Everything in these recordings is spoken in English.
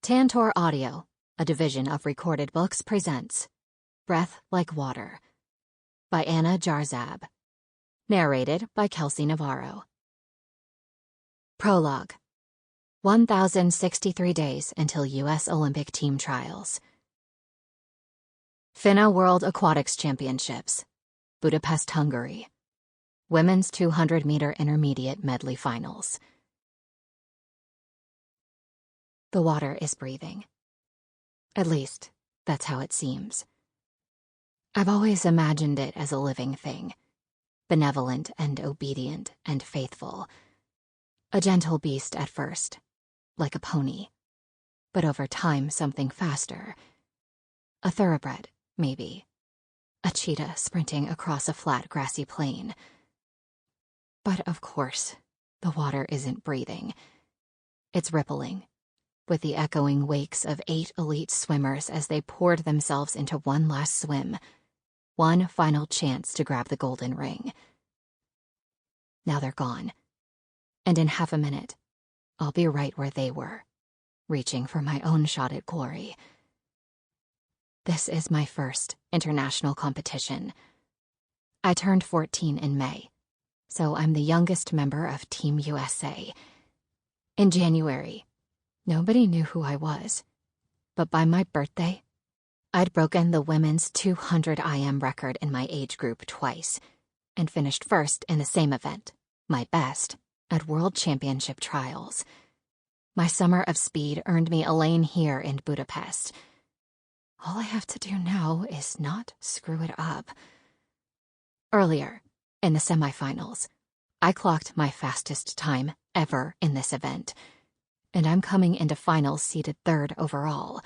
Tantor Audio, a division of Recorded Books, presents Breath Like Water by Jarzab. Narrated by Kelsey Navarro. Prologue. 1,063 days until U.S. Olympic team trials. FINA World Aquatics Championships, Budapest, Hungary. Women's 200-meter intermediate medley finals. The water is breathing. At least, that's how it seems. I've always imagined it as a living thing, benevolent and obedient and faithful. A gentle beast at first, like a pony, but over time something faster. A thoroughbred, maybe. A cheetah sprinting across a flat grassy plain. But of course, the water isn't breathing. It's rippling, with the echoing wakes of 8 elite swimmers as they poured themselves into one last swim, one final chance to grab the golden ring. Now they're gone, and in half a minute, I'll be right where they were, reaching for my own shot at glory. This is my first international competition. I turned 14 in May, so I'm the youngest member of Team USA. In January, nobody knew who I was, but by my birthday, I'd broken the women's 200 IM record in my age group twice, and finished first in the same event, my best, at World Championship trials. My summer of speed earned me a lane here in Budapest. All I have to do now is not screw it up. Earlier, in the semifinals, I clocked my fastest time ever in this event, and I'm coming into finals seeded 3rd overall.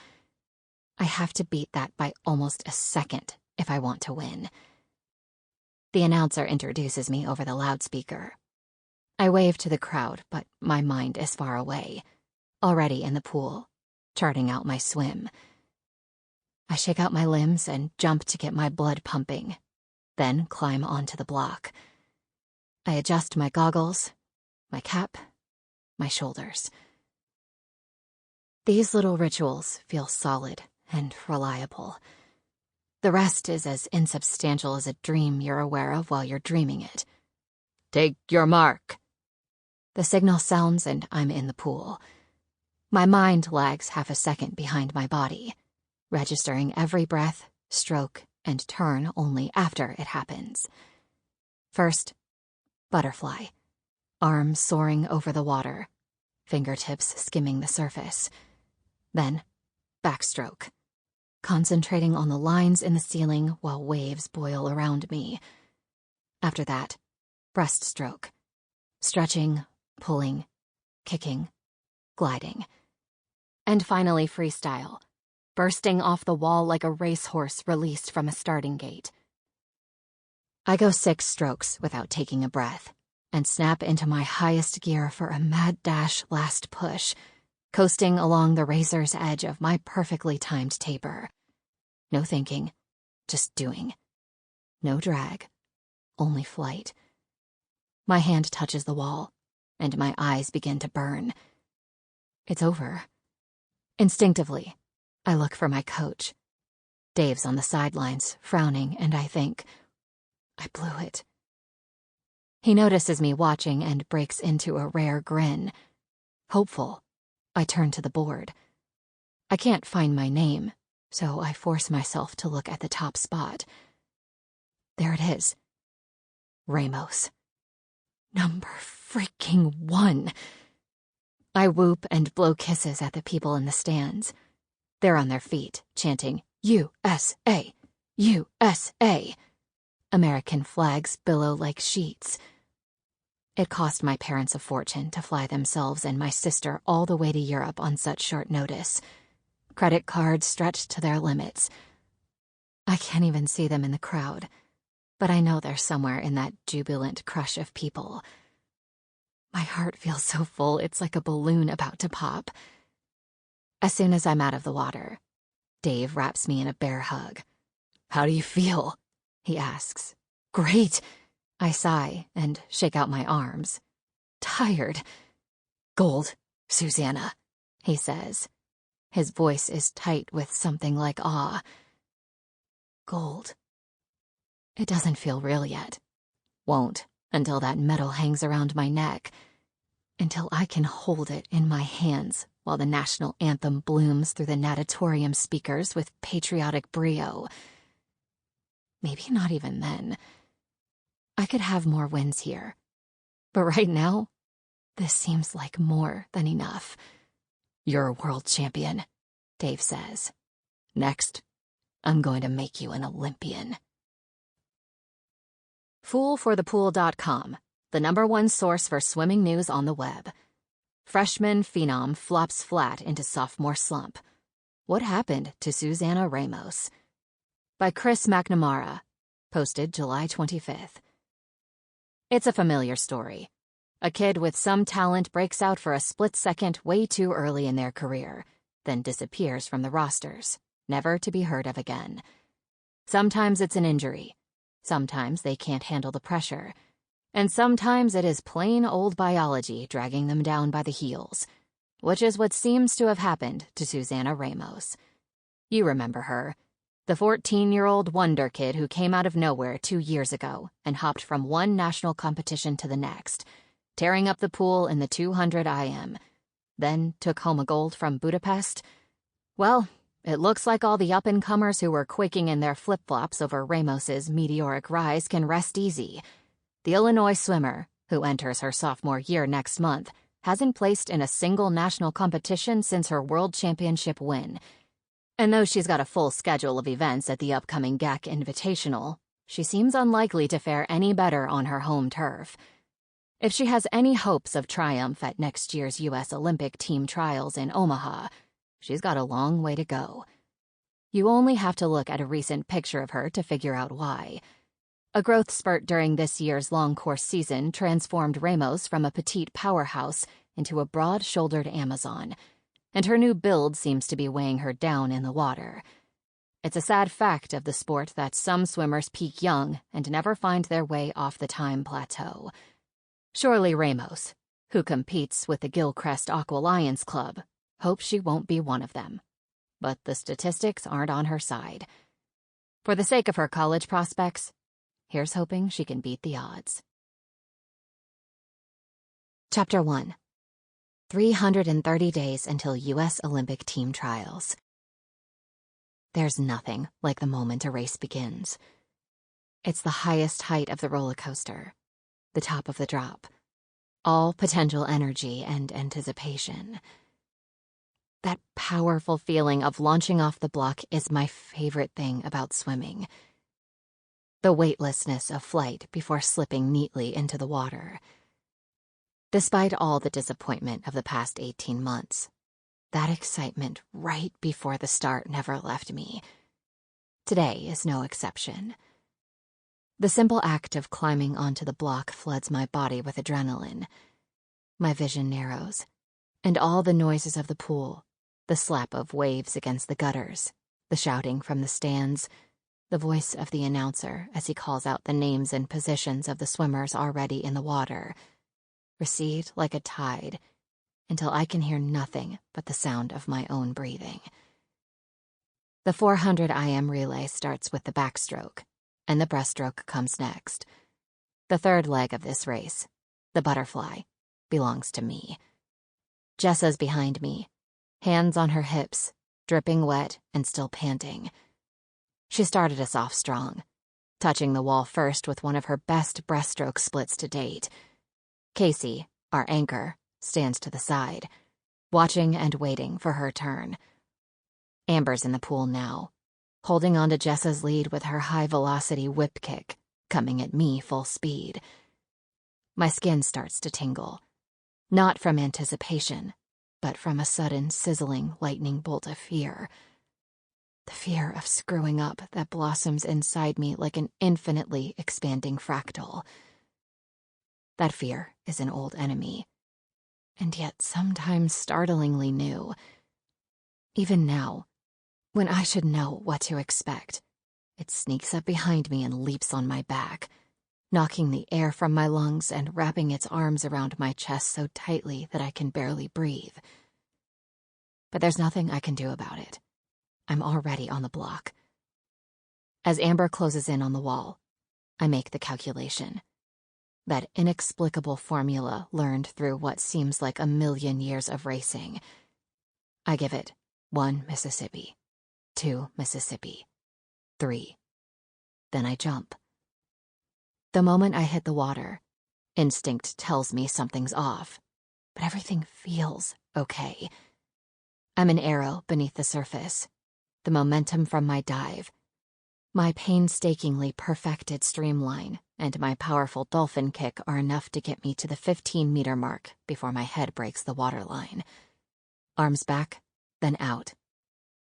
I have to beat that by almost a second if I want to win. The announcer introduces me over the loudspeaker. I wave to the crowd, but my mind is far away, already in the pool, charting out my swim. I shake out my limbs and jump to get my blood pumping, then climb onto the block. I adjust my goggles, my cap, my shoulders. These little rituals feel solid and reliable. The rest is as insubstantial as a dream you're aware of while you're dreaming it. Take your mark. The signal sounds and I'm in the pool. My mind lags half a second behind my body, registering every breath, stroke, and turn only after it happens. First, butterfly, arms soaring over the water, fingertips skimming the surface. Then, backstroke, concentrating on the lines in the ceiling while waves boil around me. After that, breaststroke, stretching, pulling, kicking, gliding. And finally freestyle, bursting off the wall like a racehorse released from a starting gate. I go 6 strokes without taking a breath, and snap into my highest gear for a mad dash last push, coasting along the razor's edge of my perfectly timed taper. No thinking, just doing. No drag, only flight. My hand touches the wall, and my eyes begin to burn. It's over. Instinctively, I look for my coach. Dave's on the sidelines, frowning, and I think, I blew it. He notices me watching and breaks into a rare grin. Hopeful, I turn to the board. I can't find my name, so I force myself to look at the top spot. There it is. Ramos. Number freaking 1. I whoop and blow kisses at the people in the stands. They're on their feet, chanting, USA! USA! American flags billow like sheets. It cost my parents a fortune to fly themselves and my sister all the way to Europe on such short notice. Credit cards stretched to their limits. I can't even see them in the crowd, but I know they're somewhere in that jubilant crush of people. My heart feels so full it's like a balloon about to pop. As soon as I'm out of the water, Dave wraps me in a bear hug. How do you feel? He asks. Great. I sigh and shake out my arms. Tired. Gold, Susannah, he says. His voice is tight with something like awe. Gold. It doesn't feel real yet. Won't until that metal hangs around my neck. Until I can hold it in my hands while the national anthem blooms through the natatorium speakers with patriotic brio. Maybe not even then. I could have more wins here. But right now, this seems like more than enough. You're a world champion, Dave says. Next, I'm going to make you an Olympian. Foolforthepool.com, the #1 source for swimming news on the web. Freshman phenom flops flat into sophomore slump. What happened to Susannah Ramos? By Chris McNamara, posted July 25th. It's a familiar story. A kid with some talent breaks out for a split second way too early in their career, then disappears from the rosters, never to be heard of again. Sometimes it's an injury. Sometimes they can't handle the pressure. And sometimes it is plain old biology dragging them down by the heels, which is what seems to have happened to Susannah Ramos. You remember her, the 14-year-old wonder kid who came out of nowhere 2 years ago and hopped from one national competition to the next, tearing up the pool in the 200 IM, then took home a gold from Budapest. Well, it looks like all the up-and-comers who were quaking in their flip-flops over Ramos's meteoric rise can rest easy. The Illinois swimmer, who enters her sophomore year next month, hasn't placed in a single national competition since her world championship win. And though she's got a full schedule of events at the upcoming GAC Invitational, she seems unlikely to fare any better on her home turf. If she has any hopes of triumph at next year's U.S. Olympic team trials in Omaha, she's got a long way to go. You only have to look at a recent picture of her to figure out why. A growth spurt during this year's long course season transformed Ramos from a petite powerhouse into a broad-shouldered Amazon, and her new build seems to be weighing her down in the water. It's a sad fact of the sport that some swimmers peak young and never find their way off the time plateau. Surely Ramos, who competes with the Gilchrist Aqua Lions Club, hopes she won't be one of them. But the statistics aren't on her side. For the sake of her college prospects, here's hoping she can beat the odds. Chapter 1. 330 days until U.S. Olympic team trials. There's nothing like the moment a race begins. It's the highest height of the roller coaster, the top of the drop, all potential energy and anticipation. That powerful feeling of launching off the block is my favorite thing about swimming. The weightlessness of flight before slipping neatly into the water. Despite all the disappointment of the past 18 months, that excitement right before the start never left me. Today is no exception. The simple act of climbing onto the block floods my body with adrenaline. My vision narrows, and all the noises of the pool, the slap of waves against the gutters, the shouting from the stands, the voice of the announcer as he calls out the names and positions of the swimmers already in the water, recede like a tide until I can hear nothing but the sound of my own breathing. The 400 IM relay starts with the backstroke, and the breaststroke comes next. The third leg of this race, the butterfly, belongs to me. Jessa's behind me, hands on her hips, dripping wet and still panting. She started us off strong, touching the wall first with one of her best breaststroke splits to date. Casey, our anchor, stands to the side, watching and waiting for her turn. Amber's in the pool now, holding on to Jessa's lead with her high-velocity whip kick, coming at me full speed. My skin starts to tingle, not from anticipation, but from a sudden sizzling lightning bolt of fear. The fear of screwing up that blossoms inside me like an infinitely expanding fractal. That fear is an old enemy, and yet sometimes startlingly new. Even now, when I should know what to expect, it sneaks up behind me and leaps on my back, knocking the air from my lungs and wrapping its arms around my chest so tightly that I can barely breathe. but there's nothing I can do about it. I'm already on the block. As Amber closes in on the wall, I make the calculation. That inexplicable formula learned through what seems like a million years of racing. I give it 1 Mississippi, 2 Mississippi, 3. Then I jump. The moment I hit the water, instinct tells me something's off, but everything feels okay. I'm an arrow beneath the surface, the momentum from my dive, my painstakingly perfected streamline, and my powerful dolphin kick are enough to get me to the 15-meter mark before my head breaks the waterline. Arms back, then out,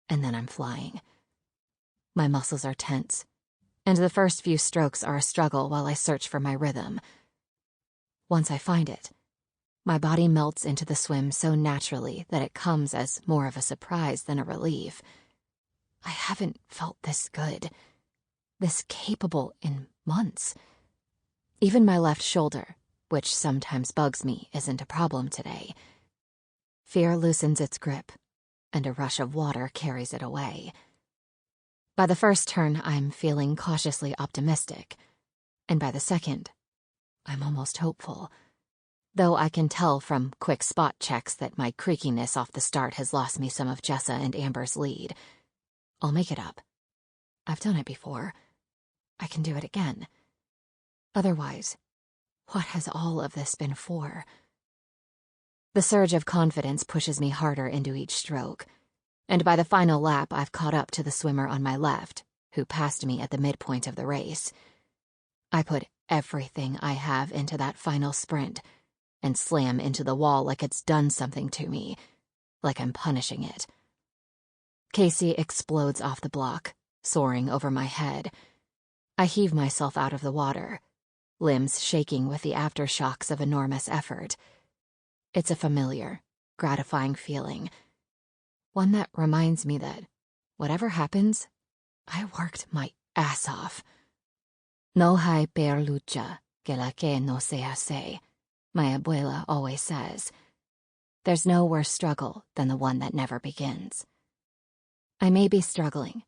and then I'm flying. My muscles are tense, and the first few strokes are a struggle while I search for my rhythm. Once I find it, my body melts into the swim so naturally that it comes as more of a surprise than a relief. I haven't felt this good, this capable in months. Even my left shoulder, which sometimes bugs me, isn't a problem today. Fear loosens its grip, and a rush of water carries it away. By the first turn, I'm feeling cautiously optimistic, and by the second, I'm almost hopeful. Though I can tell from quick spot checks that my creakiness off the start has lost me some of Jessa and Amber's lead. I'll make it up. I've done it before. I can do it again. Otherwise, what has all of this been for? The surge of confidence pushes me harder into each stroke, and by the final lap I've caught up to the swimmer on my left, who passed me at the midpoint of the race. I put everything I have into that final sprint, and slam into the wall like it's done something to me, like I'm punishing it. Casey explodes off the block, soaring over my head. I heave myself out of the water, limbs shaking with the aftershocks of enormous effort. It's a familiar, gratifying feeling, one that reminds me that, whatever happens, I worked my ass off. No hay peor lucha que la que no se hace, my abuela always says. There's no worse struggle than the one that never begins. I may be struggling,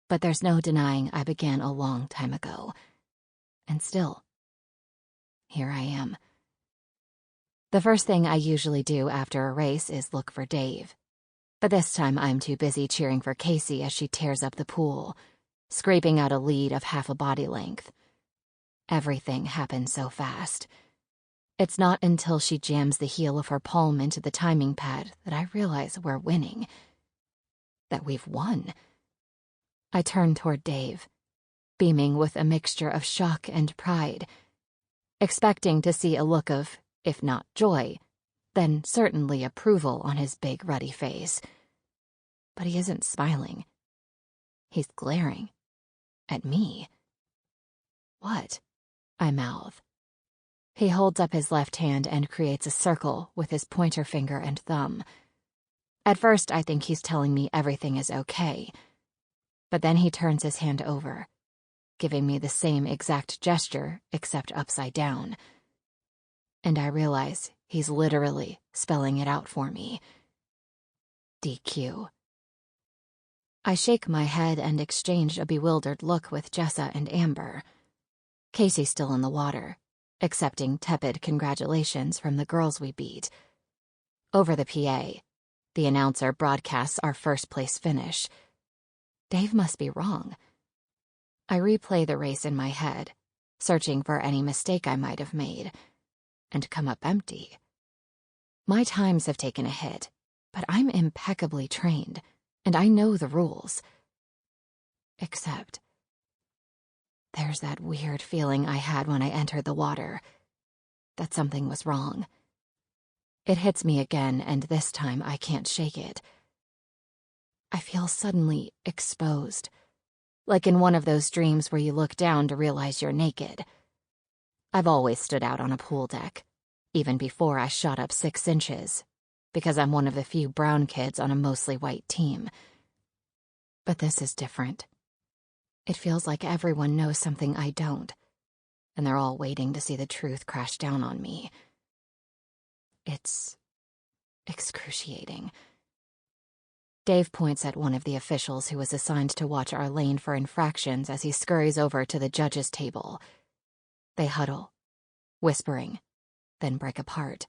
but there's no denying I began a long time ago. And still, here I am. The first thing I usually do after a race is look for Dave. But this time I'm too busy cheering for Casey as she tears up the pool, scraping out a lead of half a body length. Everything happens so fast. It's not until she jams the heel of her palm into the timing pad that I realize we're winning. That we've won. I turn toward Dave, beaming with a mixture of shock and pride, expecting to see a look of, if not joy, then certainly approval on his big ruddy face. But he isn't smiling. He's glaring. At me. What? I mouth. He holds up his left hand and creates a circle with his pointer finger and thumb. At first, I think he's telling me everything is okay. But then he turns his hand over, giving me the same exact gesture, except upside down. And I realize he's literally spelling it out for me. DQ. I shake my head and exchange a bewildered look with Jessa and Amber. Casey's still in the water, accepting tepid congratulations from the girls we beat. Over the PA, the announcer broadcasts our first-place finish. Dave must be wrong. I replay the race in my head, searching for any mistake I might have made, and come up empty. My times have taken a hit, but I'm impeccably trained, and I know the rules. Except, there's that weird feeling I had when I entered the water, that something was wrong. It hits me again, and this time I can't shake it. I feel suddenly exposed, like in one of those dreams where you look down to realize you're naked. I've always stood out on a pool deck, even before I shot up 6 inches, because I'm one of the few brown kids on a mostly white team. But this is different. It feels like everyone knows something I don't, and they're all waiting to see the truth crash down on me. It's excruciating. Dave points at one of the officials who was assigned to watch our lane for infractions as he scurries over to the judge's table. They huddle, whispering, then break apart.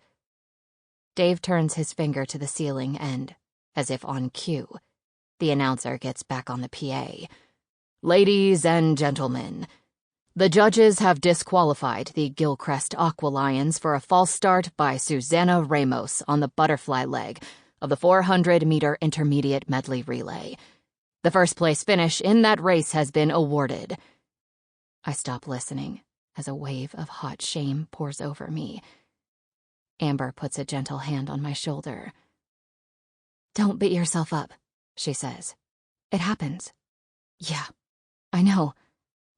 Dave turns his finger to the ceiling and, as if on cue, the announcer gets back on the PA. "Ladies and gentlemen, the judges have disqualified the Gilcrest Aqualions for a false start by Susannah Ramos on the butterfly leg of the 400-meter intermediate medley relay. The first-place finish in that race has been awarded." I stop listening as a wave of hot shame pours over me. Amber puts a gentle hand on my shoulder. "Don't beat yourself up," she says. "It happens." "Yeah, I know,"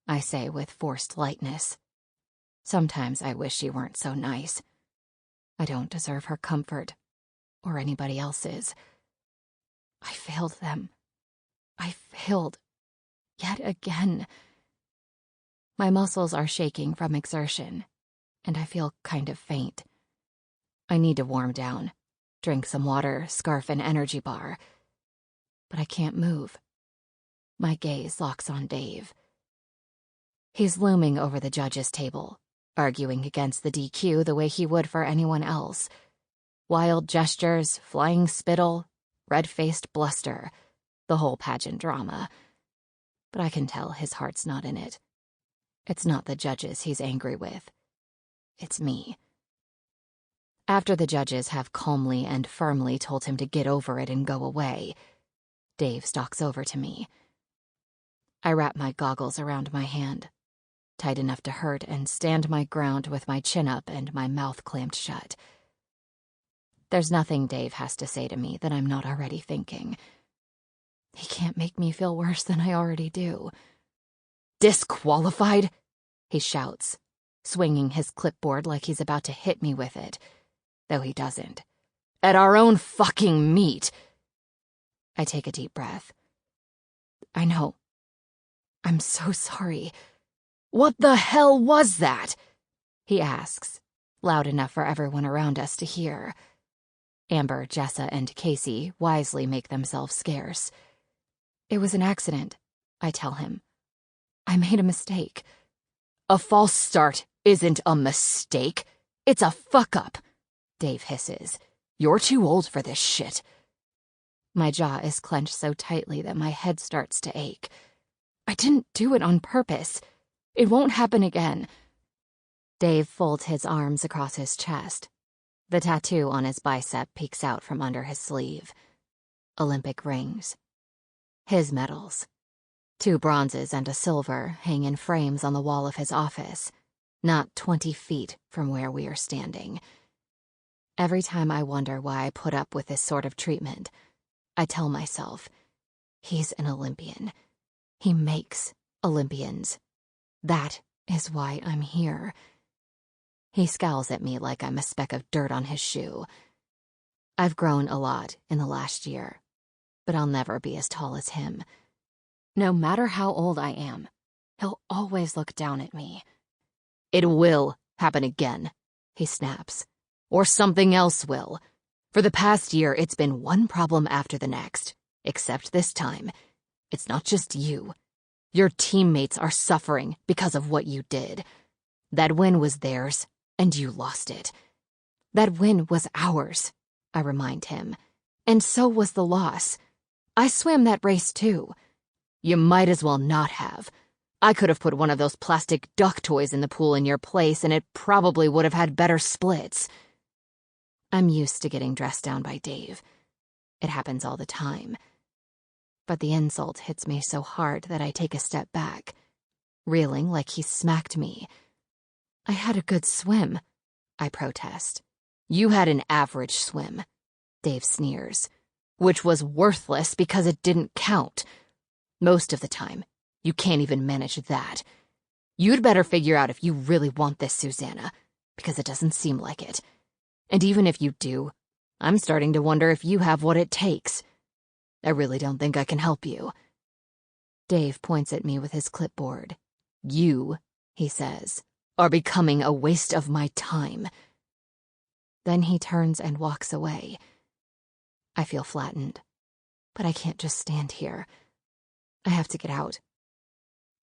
I say with forced lightness. Sometimes I wish she weren't so nice. I don't deserve her comfort, or anybody else's. I failed them. I failed yet again. My muscles are shaking from exertion, and I feel kind of faint. I need to warm down, drink some water, scarf an energy bar. But I can't move. My gaze locks on Dave. He's looming over the judge's table, arguing against the DQ the way he would for anyone else. Wild gestures, flying spittle, red-faced bluster, the whole pageant drama. But I can tell his heart's not in it. It's not the judges he's angry with. It's me. After the judges have calmly and firmly told him to get over it and go away, Dave stalks over to me. I wrap my goggles around my hand, tight enough to hurt, and stand my ground with my chin up and my mouth clamped shut. There's nothing Dave has to say to me that I'm not already thinking. He can't make me feel worse than I already do. "Disqualified?" he shouts, swinging his clipboard like he's about to hit me with it, though he doesn't. "At our own fucking meet." I take a deep breath. "I know. I'm so sorry." "What the hell was that?" he asks, loud enough for everyone around us to hear. Amber, Jessa, and Casey wisely make themselves scarce. "It was an accident," I tell him. "I made a mistake." "A false start isn't a mistake. It's a fuck-up," Dave hisses. "You're too old for this shit." My jaw is clenched so tightly that my head starts to ache. "I didn't do it on purpose. It won't happen again." Dave folds his arms across his chest. The tattoo on his bicep peeks out from under his sleeve. Olympic rings. His medals. 2 bronzes and a silver hang in frames on the wall of his office, not 20 feet from where we are standing. Every time I wonder why I put up with this sort of treatment, I tell myself, he's an Olympian. He makes Olympians. That is why I'm here. He scowls at me like I'm a speck of dirt on his shoe. I've grown a lot in the last year, but I'll never be as tall as him. No matter how old I am, he'll always look down at me. "It will happen again," he snaps. "Or something else will. For the past year, it's been one problem after the next. Except this time, it's not just you. Your teammates are suffering because of what you did. That win was theirs, and you lost it. That win was ours," I remind him. "And so was the loss. I swam that race too." "You might as well not have. I could have put one of those plastic duck toys in the pool in your place, and it probably would have had better splits." I'm used to getting dressed down by Dave. It happens all the time. But the insult hits me so hard that I take a step back, reeling like he smacked me. "I had a good swim," I protest. "You had an average swim," Dave sneers, "which was worthless because it didn't count. Most of the time, you can't even manage that. You'd better figure out if you really want this, Susannah, because it doesn't seem like it. And even if you do, I'm starting to wonder if you have what it takes. I really don't think I can help you." Dave points at me with his clipboard. "You," he says, "are becoming a waste of my time." Then he turns and walks away. I feel flattened. But I can't just stand here. I have to get out.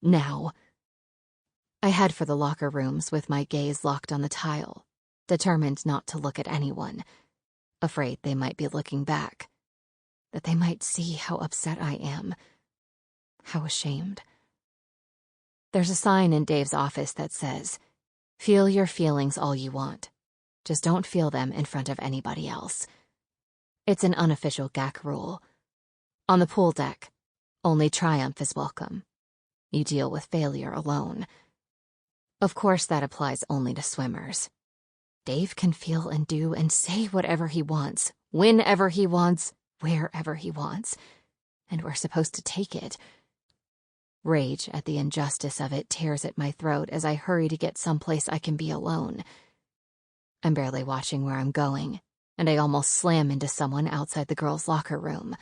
Now. I head for the locker rooms with my gaze locked on the tile, determined not to look at anyone, afraid they might be looking back, that they might see how upset I am, how ashamed. There's a sign in Dave's office that says, "Feel your feelings all you want. Just don't feel them in front of anybody else." It's an unofficial GAC rule. On the pool deck, only triumph is welcome. You deal with failure alone. Of course, that applies only to swimmers. Dave can feel and do and say whatever he wants, whenever he wants, wherever he wants, and we're supposed to take it. Rage at the injustice of it tears at my throat as I hurry to get someplace I can be alone. I'm barely watching where I'm going, and I almost slam into someone outside the girls' locker room.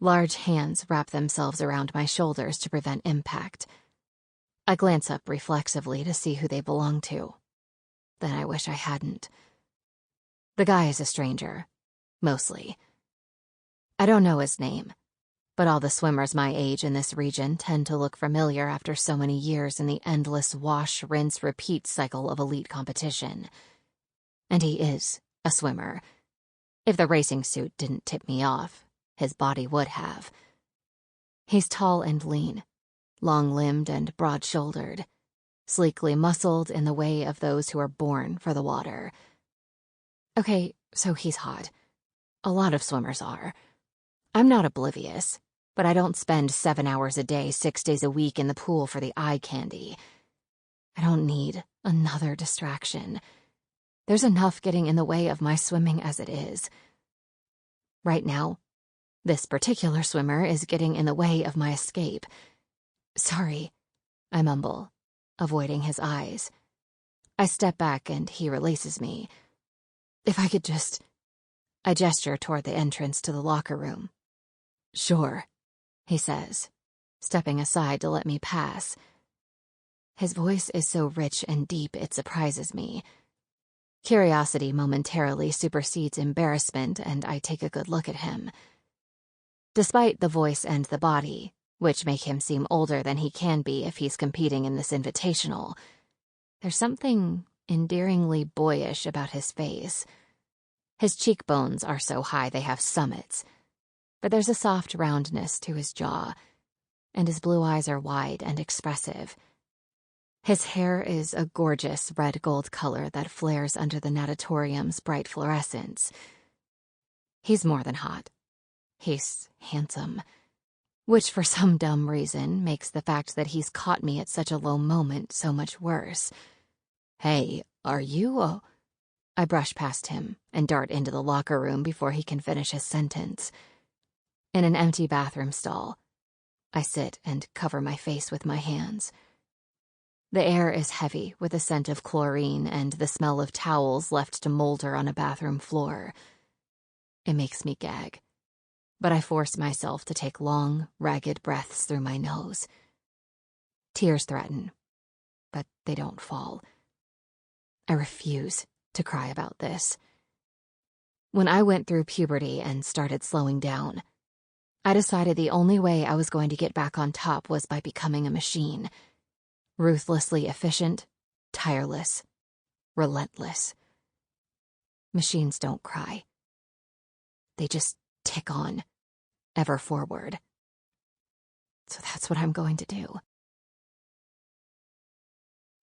Large hands wrap themselves around my shoulders to prevent impact. I glance up reflexively to see who they belong to. Then I wish I hadn't. The guy is a stranger, mostly. I don't know his name, but all the swimmers my age in this region tend to look familiar after so many years in the endless wash, rinse, repeat cycle of elite competition. And he is a swimmer. If the racing suit didn't tip me off, his body would have. He's tall and lean, long-limbed and broad-shouldered, sleekly muscled in the way of those who are born for the water. Okay, so he's hot. A lot of swimmers are. I'm not oblivious, but I don't spend 7 hours a day, 6 days a week in the pool for the eye candy. I don't need another distraction. There's enough getting in the way of my swimming as it is. Right now, this particular swimmer is getting in the way of my escape. Sorry, I mumble, avoiding his eyes. I step back and he releases me. If I could just... I gesture toward the entrance to the locker room. Sure, he says, stepping aside to let me pass. His voice is so rich and deep it surprises me. Curiosity momentarily supersedes embarrassment, and I take a good look at him. Despite the voice and the body, which make him seem older than he can be if he's competing in this invitational, there's something endearingly boyish about his face. His cheekbones are so high they have summits, but there's a soft roundness to his jaw, and his blue eyes are wide and expressive. His hair is a gorgeous red-gold color that flares under the natatorium's bright fluorescence. He's more than hot. He's handsome, which for some dumb reason makes the fact that he's caught me at such a low moment so much worse. Hey, are you I brush past him and dart into the locker room before he can finish his sentence. In an empty bathroom stall, I sit and cover my face with my hands. The air is heavy with the scent of chlorine and the smell of towels left to molder on a bathroom floor. It makes me gag, but I force myself to take long, ragged breaths through my nose. Tears threaten, but they don't fall. I refuse to cry about this. When I went through puberty and started slowing down, I decided the only way I was going to get back on top was by becoming a machine. Ruthlessly efficient, tireless, relentless. Machines don't cry. They just tick on, ever forward. So that's what I'm going to do.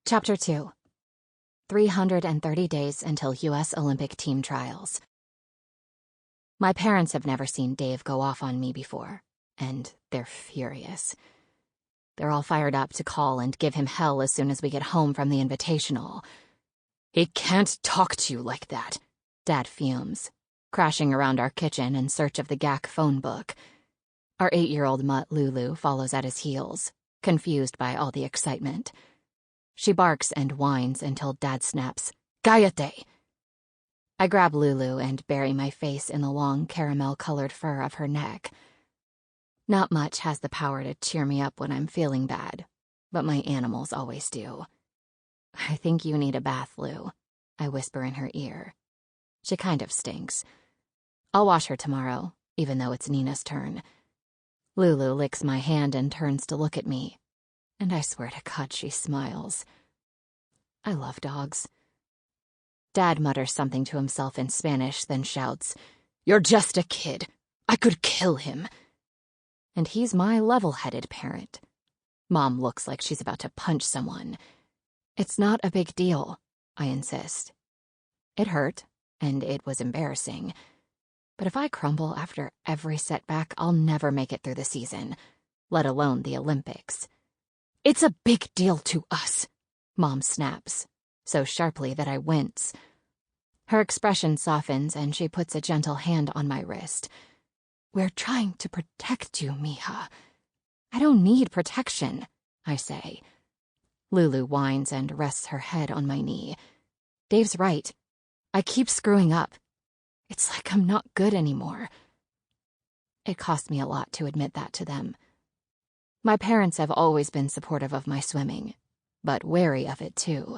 Chapter 2. 330 days until U.S. Olympic team trials. My parents have never seen Dave go off on me before, and they're furious. They're all fired up to call and give him hell as soon as we get home from the invitational. He can't talk to you like that, Dad fumes, crashing around our kitchen in search of the GAC phone book. Our 8-year-old mutt Lulu follows at his heels, confused by all the excitement. She barks and whines until Dad snaps, "Cállate!" I grab Lulu and bury my face in the long caramel-colored fur of her neck. Not much has the power to cheer me up when I'm feeling bad, but my animals always do. I think you need a bath, Lou, I whisper in her ear. She kind of stinks. I'll wash her tomorrow, even though it's Nina's turn. Lulu licks my hand and turns to look at me, and I swear to God she smiles. I love dogs. Dad mutters something to himself in Spanish, then shouts, "You're just a kid. I could kill him." And he's my level-headed parent. Mom looks like she's about to punch someone. It's not a big deal, I insist. It hurt, and it was embarrassing. But if I crumble after every setback, I'll never make it through the season, let alone the Olympics. "It's a big deal to us," Mom snaps, so sharply that I wince. Her expression softens and she puts a gentle hand on my wrist. "We're trying to protect you, mija." "I don't need protection," I say. Lulu whines and rests her head on my knee. Dave's right. I keep screwing up. It's like I'm not good anymore. It cost me a lot to admit that to them. My parents have always been supportive of my swimming, but wary of it too.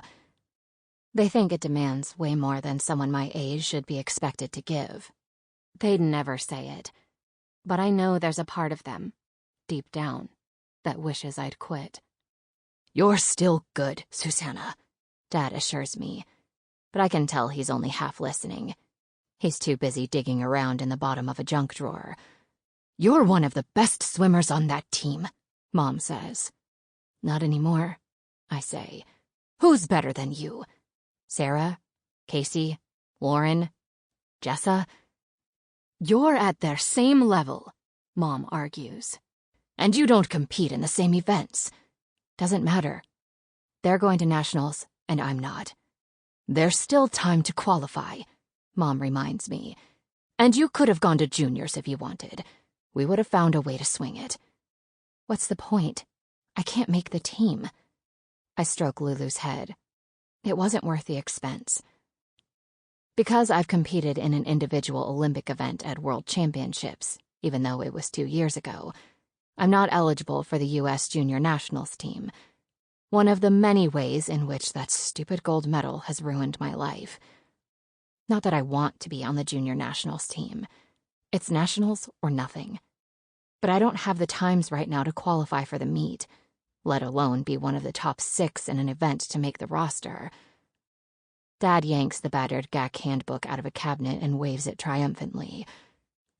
They think it demands way more than someone my age should be expected to give. They'd never say it, but I know there's a part of them, deep down, that wishes I'd quit. "You're still good, Susannah," Dad assures me, but I can tell he's only half listening. He's too busy digging around in the bottom of a junk drawer. "You're one of the best swimmers on that team," Mom says. "Not anymore," I say. "Who's better than you? Sarah? Casey? Lauren? Jessa?" "You're at their same level," Mom argues. "And you don't compete in the same events." "Doesn't matter. They're going to nationals, and I'm not." "There's still time to qualify," Mom reminds me. "And you could have gone to juniors if you wanted. We would have found a way to swing it." "What's the point? I can't make the team." I stroke Lulu's head. It wasn't worth the expense. Because I've competed in an individual Olympic event at World Championships, even though it was 2 years ago, I'm not eligible for the U.S. Junior Nationals team. One of the many ways in which that stupid gold medal has ruined my life. Not that I want to be on the Junior Nationals team. It's nationals or nothing. But I don't have the times right now to qualify for the meet, let alone be one of the top 6 in an event to make the roster. Dad yanks the battered GAC handbook out of a cabinet and waves it triumphantly.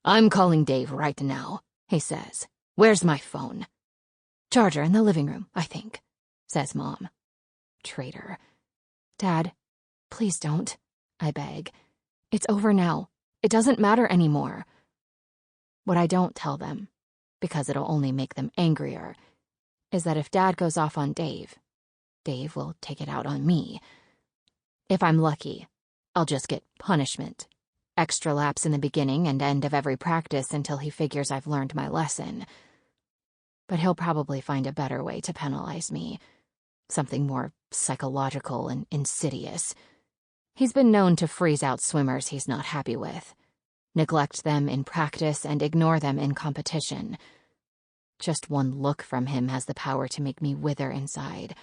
"I'm calling Dave right now," he says. "Where's my phone?" "Charger in the living room, I think," says Mom. Traitor. "Dad, please don't," I beg. "It's over now. It doesn't matter anymore." What I don't tell them, because it'll only make them angrier, is that if Dad goes off on Dave, Dave will take it out on me. If I'm lucky, I'll just get punishment. Extra laps in the beginning and end of every practice until he figures I've learned my lesson. But he'll probably find a better way to penalize me. Something more psychological and insidious. He's been known to freeze out swimmers he's not happy with, neglect them in practice and ignore them in competition. Just one look from him has the power to make me wither inside.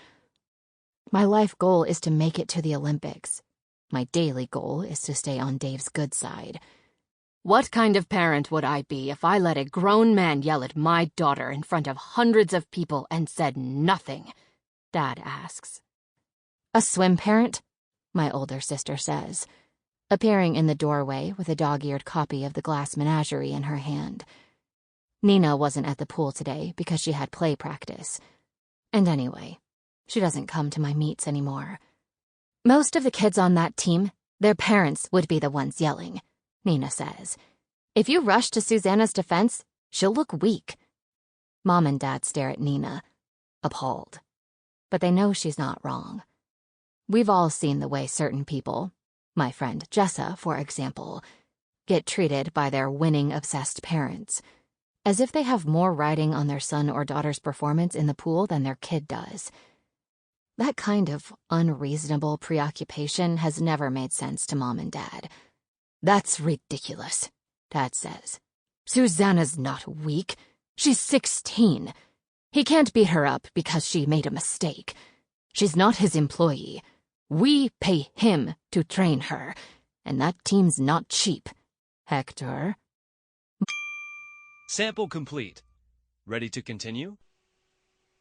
My life goal is to make it to the Olympics. My daily goal is to stay on Dave's good side. What kind of parent would I be if I let a grown man yell at my daughter in front of hundreds of people and said nothing? Dad asks. A swim parent? My older sister says, appearing in the doorway with a dog-eared copy of The Glass Menagerie in her hand. Nina wasn't at the pool today because she had play practice. And anyway, she doesn't come to my meets anymore. Most of the kids on that team, their parents would be the ones yelling, Nina says. If you rush to Susannah's defense, she'll look weak. Mom and Dad stare at Nina, appalled. But they know she's not wrong. We've all seen the way certain people, my friend Jessa, for example, get treated by their winning-obsessed parents, as if they have more riding on their son or daughter's performance in the pool than their kid does. That kind of unreasonable preoccupation has never made sense to Mom and Dad. That's ridiculous, Dad says. Susannah's not weak. She's 16. He can't beat her up because she made a mistake. She's not his employee. We pay him to train her, and that team's not cheap. Hector. Sample complete. Ready to continue?